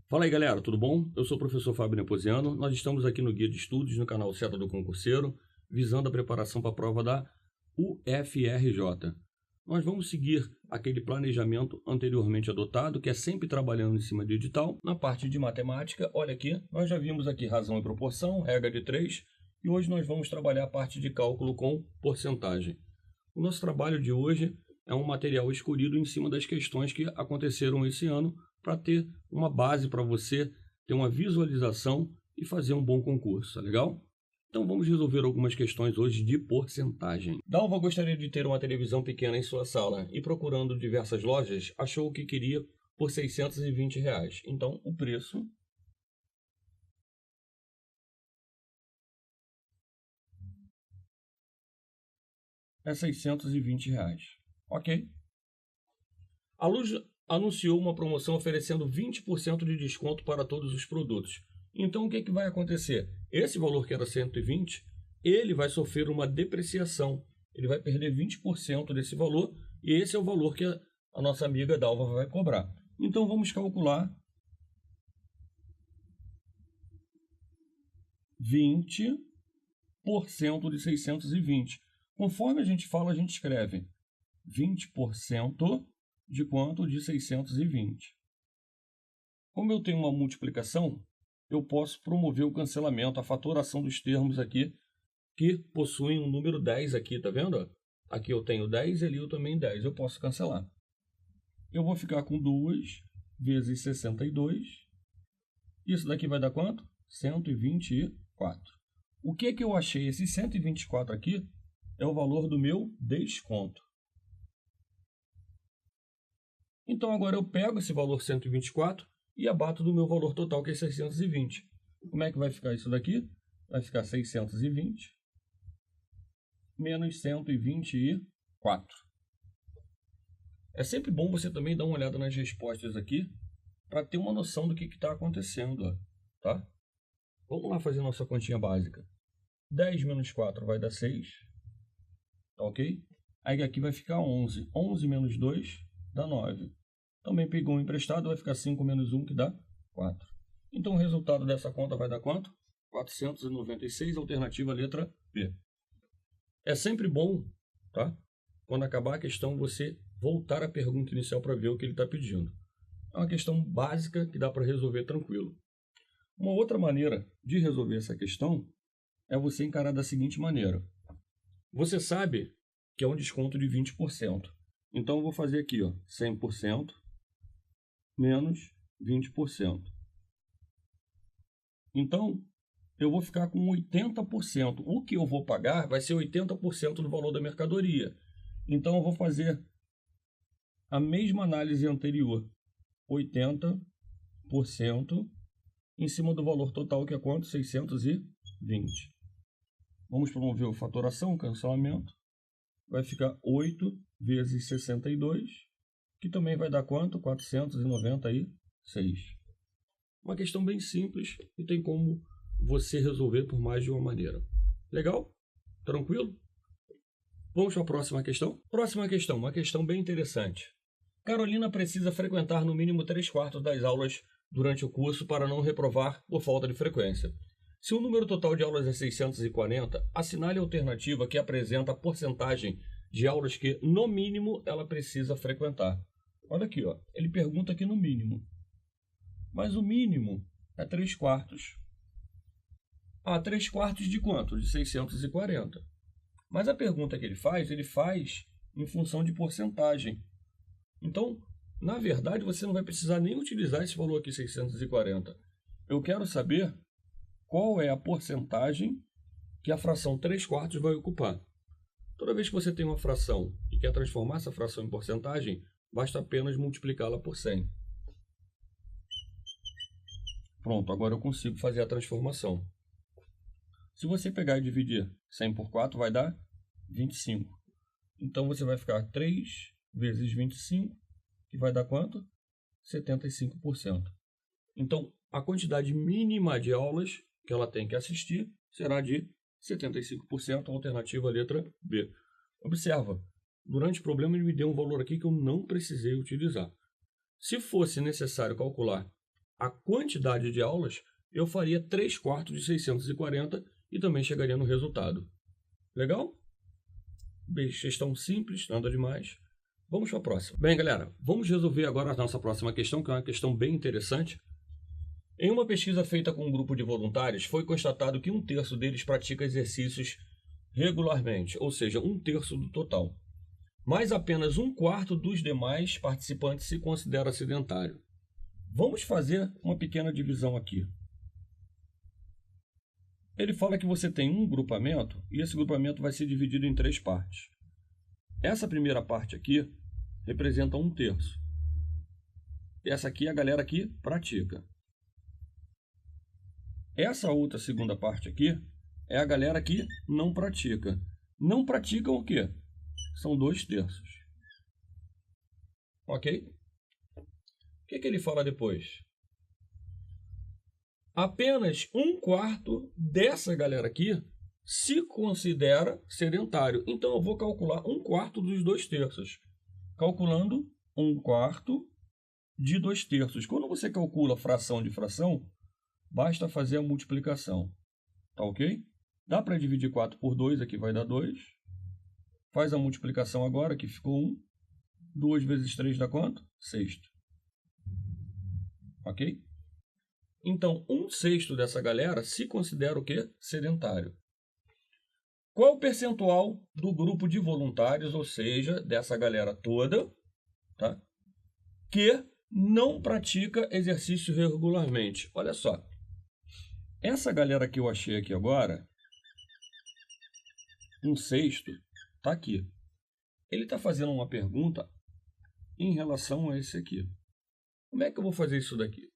Fala aí, galera, tudo bom? Eu sou o professor Fábio Neposiano. Nós estamos aqui no Guia de Estudos, no canal Seta do Concurseiro, visando a preparação para a prova da UFRJ. Nós vamos seguir aquele planejamento anteriormente adotado, que é sempre trabalhando em cima do edital. Na parte de matemática, olha aqui, nós já vimos aqui razão e proporção, regra de 3, e hoje nós vamos trabalhar a parte de cálculo com porcentagem. O nosso trabalho de hoje é um material escolhido em cima das questões que aconteceram esse ano, para ter uma base para você ter uma visualização e fazer um bom concurso, tá legal? Então vamos resolver algumas questões hoje de porcentagem. Dalva gostaria de ter uma televisão pequena em sua sala e procurando diversas lojas, achou o que queria por R$620. Então o preço é R$620. Ok? A loja anunciou uma promoção oferecendo 20% de desconto para todos os produtos. Então, o que vai acontecer? Esse valor que era 120, ele vai sofrer uma depreciação. Ele vai perder 20% desse valor e esse é o valor que a nossa amiga Dalva vai cobrar. Então, vamos calcular 20% de 620. Conforme a gente fala, a gente escreve 20% de quanto? De 620. Como eu tenho uma multiplicação, eu posso promover o cancelamento, a fatoração dos termos aqui, que possuem um número 10 aqui, tá vendo? Aqui eu tenho 10 e ali eu também 10, eu posso cancelar. Eu vou ficar com 2 vezes 62. Isso daqui vai dar quanto? 124. O que eu achei? Esse 124 aqui é o valor do meu desconto. Então, agora eu pego esse valor 124 e abato do meu valor total, que é 620. Como é que vai ficar isso daqui? Vai ficar 620 menos 124. É sempre bom você também dar uma olhada nas respostas aqui, para ter uma noção do que está acontecendo, ó, tá? Vamos lá fazer nossa continha básica. 10 menos 4 vai dar 6, tá ok? Aí aqui vai ficar 11. 11 menos 2 dá 9. Também pegou um emprestado, vai ficar 5 menos 1, que dá 4. Então, o resultado dessa conta vai dar quanto? 496, alternativa letra B. É sempre bom, tá? Quando acabar a questão, você voltar à pergunta inicial para ver o que ele está pedindo. É uma questão básica que dá para resolver tranquilo. Uma outra maneira de resolver essa questão é você encarar da seguinte maneira. Você sabe que é um desconto de 20%. Então, eu vou fazer aqui, ó, 100% menos 20%. Então, eu vou ficar com 80%. O que eu vou pagar vai ser 80% do valor da mercadoria. Então, eu vou fazer a mesma análise anterior. 80% em cima do valor total, que é quanto? 620. Vamos promover a fatoração, cancelamento. Vai ficar 8 vezes 62, que também vai dar quanto? 496. Uma questão bem simples e tem como você resolver por mais de uma maneira. Legal? Tranquilo? Vamos para a próxima questão? Próxima questão, uma questão bem interessante. Carolina precisa frequentar no mínimo 3/4 das aulas durante o curso para não reprovar por falta de frequência. Se o número total de aulas é 640, assinale a alternativa que apresenta a porcentagem de aulas que, no mínimo, ela precisa frequentar. Olha aqui, ó. Ele pergunta aqui no mínimo. Mas o mínimo é 3/4. Ah, 3/4 de quanto? De 640. Mas a pergunta que ele faz em função de porcentagem. Então, na verdade, você não vai precisar nem utilizar esse valor aqui, 640. Eu quero saber qual é a porcentagem que a fração 3/4 vai ocupar. Toda vez que você tem uma fração e quer transformar essa fração em porcentagem, basta apenas multiplicá-la por 100. Pronto, agora eu consigo fazer a transformação. Se você pegar e dividir 100 por 4, vai dar 25. Então, você vai ficar 3 vezes 25, que vai dar quanto? 75%. Então, a quantidade mínima de aulas que ela tem que assistir será de 75%, alternativa letra B. Observa, durante o problema ele me deu um valor aqui que eu não precisei utilizar. Se fosse necessário calcular a quantidade de aulas, eu faria 3/4 de 640 e também chegaria no resultado. Legal? Questão simples, nada demais. Vamos para a próxima. Bem, galera, vamos resolver agora a nossa próxima questão, que é uma questão bem interessante. Em uma pesquisa feita com um grupo de voluntários, foi constatado que 1/3 deles pratica exercícios regularmente, ou seja, 1/3 do total. Mas apenas 1/4 dos demais participantes se considera sedentário. Vamos fazer uma pequena divisão aqui. Ele fala que você tem um grupamento e esse grupamento vai ser dividido em 3 partes. Essa primeira parte aqui representa 1/3. Essa aqui é a galera que pratica. Essa outra segunda parte aqui é a galera que não pratica. Não praticam o quê? São 2/3. Ok? O que ele fala depois? Apenas 1/4 dessa galera aqui se considera sedentário. Então, eu vou calcular 1/4 dos 2/3. Calculando 1/4 de 2/3. Quando você calcula fração de fração, basta fazer a multiplicação. Tá ok? Dá para dividir 4 por 2, aqui vai dar 2. Faz a multiplicação agora, que ficou 1. 2 vezes 3 dá quanto? 6. Ok? Então, 1/6 dessa galera se considera o quê? Sedentário. Qual o percentual do grupo de voluntários, ou seja, dessa galera toda, tá? Que não pratica exercício regularmente? Olha só. Essa galera que eu achei aqui agora, 1/6, tá aqui. Ele está fazendo uma pergunta em relação a esse aqui. Como é que eu vou fazer isso daqui?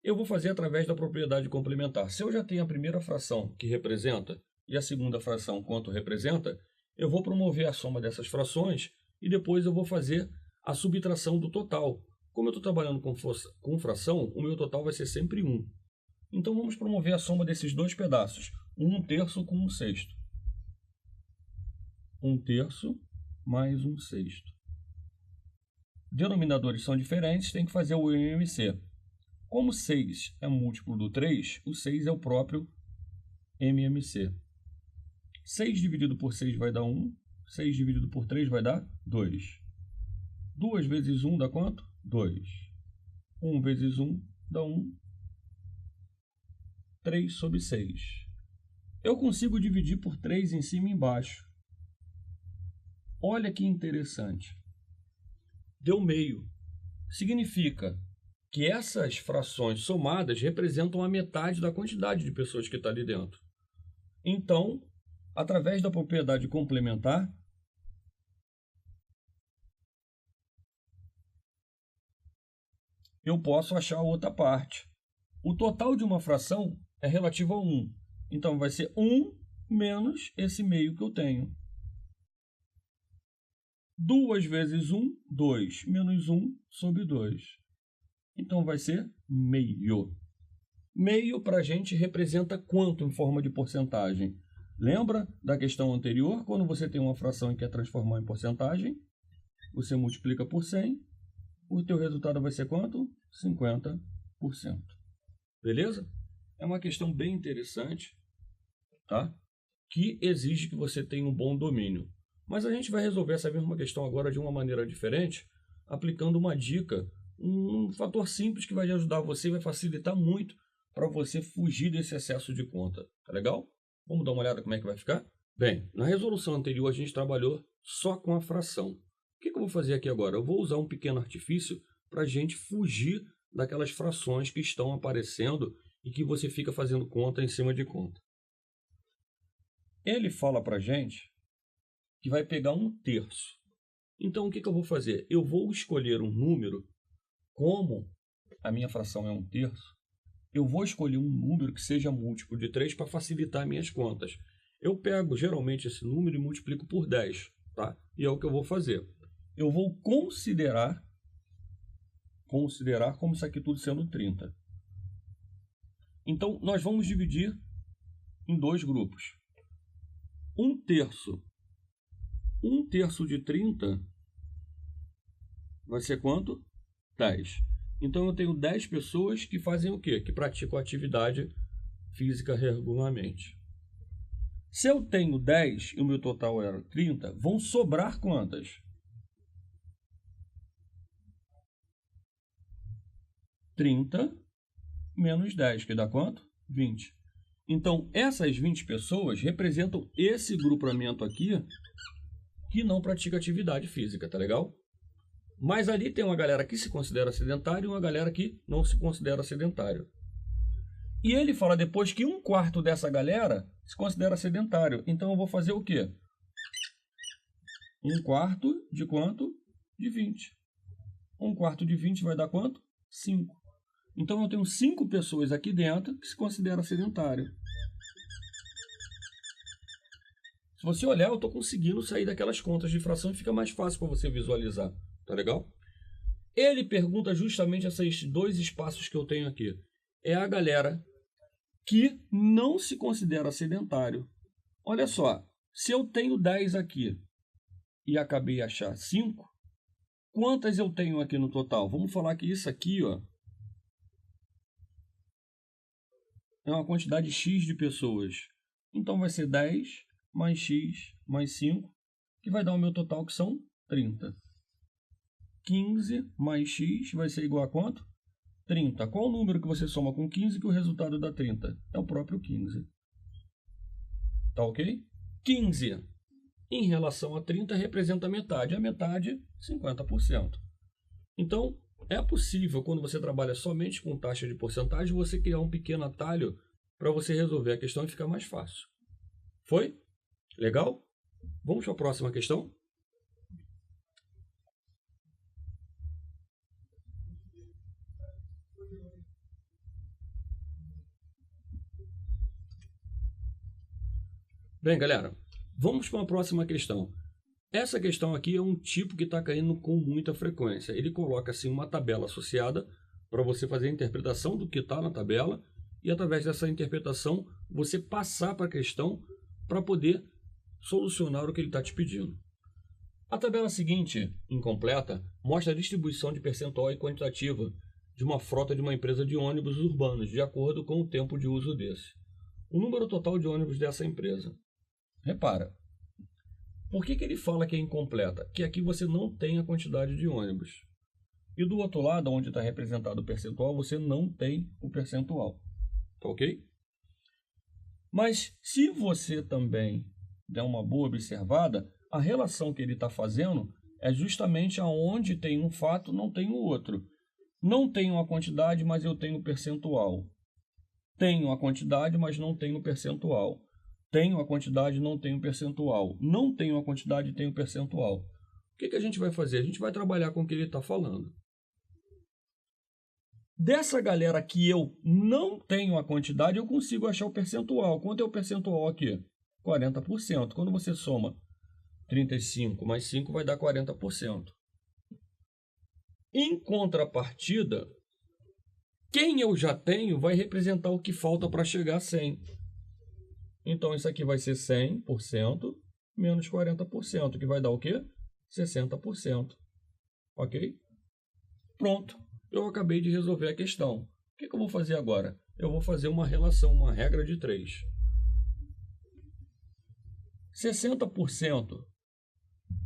Eu vou fazer através da propriedade complementar. Se eu já tenho a primeira fração que representa e a segunda fração quanto representa, eu vou promover a soma dessas frações e depois eu vou fazer a subtração do total. Como eu estou trabalhando com fração, o meu total vai ser sempre 1. Então vamos promover a soma desses dois pedaços. 1/3 com 1/6. 1/3 mais 1/6. Denominadores são diferentes, tem que fazer o MMC. Como 6 é múltiplo do 3, o 6 é o próprio MMC. 6 dividido por 6 vai dar 1. 6 dividido por 3 vai dar 2. 2 vezes 1 dá quanto? 2. 1 vezes 1 dá 1. 3/6. Eu consigo dividir por 3 em cima e embaixo. Olha que interessante. Deu meio. Significa que essas frações somadas representam a metade da quantidade de pessoas que está ali dentro. Então, através da propriedade complementar, eu posso achar a outra parte. O total de uma fração é relativo a 1. Então, vai ser 1 menos esse meio que eu tenho. 2 vezes 1, 2. Menos 1/2. Então, vai ser meio. Meio, para a gente, representa quanto em forma de porcentagem? Lembra da questão anterior? Quando você tem uma fração e quer transformar em porcentagem, você multiplica por 100. O teu resultado vai ser quanto? 50%. Beleza? É uma questão bem interessante, tá? Que exige que você tenha um bom domínio. Mas a gente vai resolver essa mesma questão agora de uma maneira diferente, aplicando uma dica, um fator simples que vai ajudar você e vai facilitar muito para você fugir desse excesso de conta. Tá legal? Vamos dar uma olhada como é que vai ficar? Bem, na resolução anterior a gente trabalhou só com a fração. O que eu vou fazer aqui agora? Eu vou usar um pequeno artifício para a gente fugir daquelas frações que estão aparecendo e que você fica fazendo conta em cima de conta. Ele fala para a gente que vai pegar 1/3. Então, o que eu vou fazer? Eu vou escolher um número, como a minha fração é 1/3, eu vou escolher um número que seja múltiplo de 3 para facilitar minhas contas. Eu pego, geralmente, esse número e multiplico por 10, tá? E é o que eu vou fazer. Eu vou considerar como isso aqui tudo sendo 30. Então, nós vamos dividir em 2 grupos. 1/3. 1/3 de 30 vai ser quanto? 10. Então eu tenho 10 pessoas que fazem o quê? Que praticam atividade física regularmente. Se eu tenho 10 e o meu total era 30, vão sobrar quantas? 30 menos 10, que dá quanto? 20. Então, essas 20 pessoas representam esse grupamento aqui que não pratica atividade física, tá legal? Mas ali tem uma galera que se considera sedentário e uma galera que não se considera sedentário. E ele fala depois que 1/4 dessa galera se considera sedentário. Então eu vou fazer o quê? 1/4 de quanto? De 20. 1/4 de 20 vai dar quanto? 5. Então eu tenho 5 pessoas aqui dentro que se considera sedentário. Se você olhar, eu estou conseguindo sair daquelas contas de fração e fica mais fácil para você visualizar. Tá legal? Ele pergunta justamente esses 2 espaços que eu tenho aqui. É a galera que não se considera sedentário. Olha só, se eu tenho 10 aqui e acabei de achar 5, quantas eu tenho aqui no total? Vamos falar que isso aqui, ó, é uma quantidade X de pessoas. Então vai ser 10 mais X mais 5, que vai dar o meu total, que são 30. 15 mais X vai ser igual a quanto? 30. Qual o número que você soma com 15 que o resultado dá 30? É o próprio 15. Tá ok? 15 em relação a 30 representa a metade. A metade, 50%. Então, é possível, quando você trabalha somente com taxa de porcentagem, você criar um pequeno atalho para você resolver a questão e ficar mais fácil. Foi? Legal? Vamos para a próxima questão? Bem, galera, vamos para a próxima questão. Essa questão aqui é um tipo que está caindo com muita frequência. Ele coloca assim uma tabela associada para você fazer a interpretação do que está na tabela e, através dessa interpretação, você passar para a questão para poder solucionar o que ele está te pedindo. A tabela seguinte, incompleta, mostra a distribuição de percentual e quantitativa de uma frota de uma empresa de ônibus urbanos, de acordo com o tempo de uso desse. O número total de ônibus dessa empresa. Repara, por que ele fala que é incompleta? Que aqui você não tem a quantidade de ônibus. E do outro lado, onde está representado o percentual, você não tem o percentual. Tá ok? Mas se você também der uma boa observada, a relação que ele está fazendo é justamente aonde tem um fato, não tem o outro. Não tenho a quantidade, mas eu tenho o percentual. Tenho a quantidade, mas não tenho o percentual. Tenho a quantidade, não tenho percentual. Não tenho a quantidade, tenho percentual. O que a gente vai fazer? A gente vai trabalhar com o que ele está falando. Dessa galera que eu não tenho a quantidade, eu consigo achar o percentual. Quanto é o percentual aqui? 40%. Quando você soma 35 mais 5, vai dar 40%. Em contrapartida, quem eu já tenho vai representar o que falta para chegar a 100. Então, isso aqui vai ser 100% menos 40%, que vai dar o quê? 60%. Ok? Pronto. Eu acabei de resolver a questão. O que eu vou fazer agora? Eu vou fazer uma relação, uma regra de 3. 60%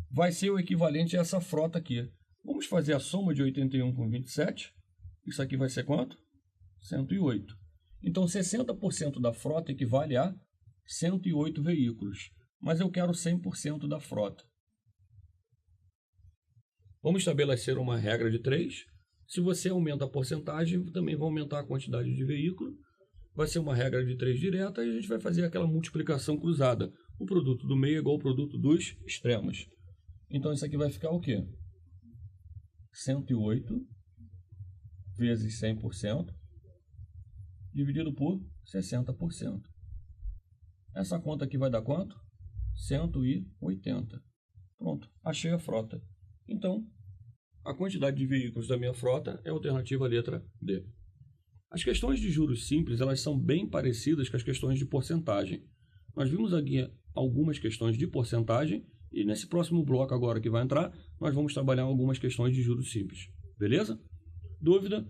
vai ser o equivalente a essa frota aqui. Vamos fazer a soma de 81 com 27. Isso aqui vai ser quanto? 108. Então, 60% da frota equivale a 108 veículos, mas eu quero 100% da frota. Vamos estabelecer uma regra de 3. Se você aumenta a porcentagem, também vai aumentar a quantidade de veículo. Vai ser uma regra de 3 direta e a gente vai fazer aquela multiplicação cruzada. O produto do meio é igual ao produto dos extremos. Então isso aqui vai ficar o quê? 108 vezes 100% dividido por 60%. Essa conta aqui vai dar quanto? 180. Pronto, achei a frota. Então, a quantidade de veículos da minha frota é a alternativa letra D. As questões de juros simples, elas são bem parecidas com as questões de porcentagem. Nós vimos aqui algumas questões de porcentagem e nesse próximo bloco agora que vai entrar, nós vamos trabalhar algumas questões de juros simples. Beleza? Dúvida?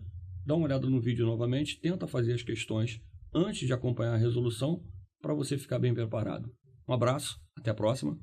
Dá uma olhada no vídeo novamente, tenta fazer as questões antes de acompanhar a resolução para você ficar bem preparado. Um abraço, até a próxima.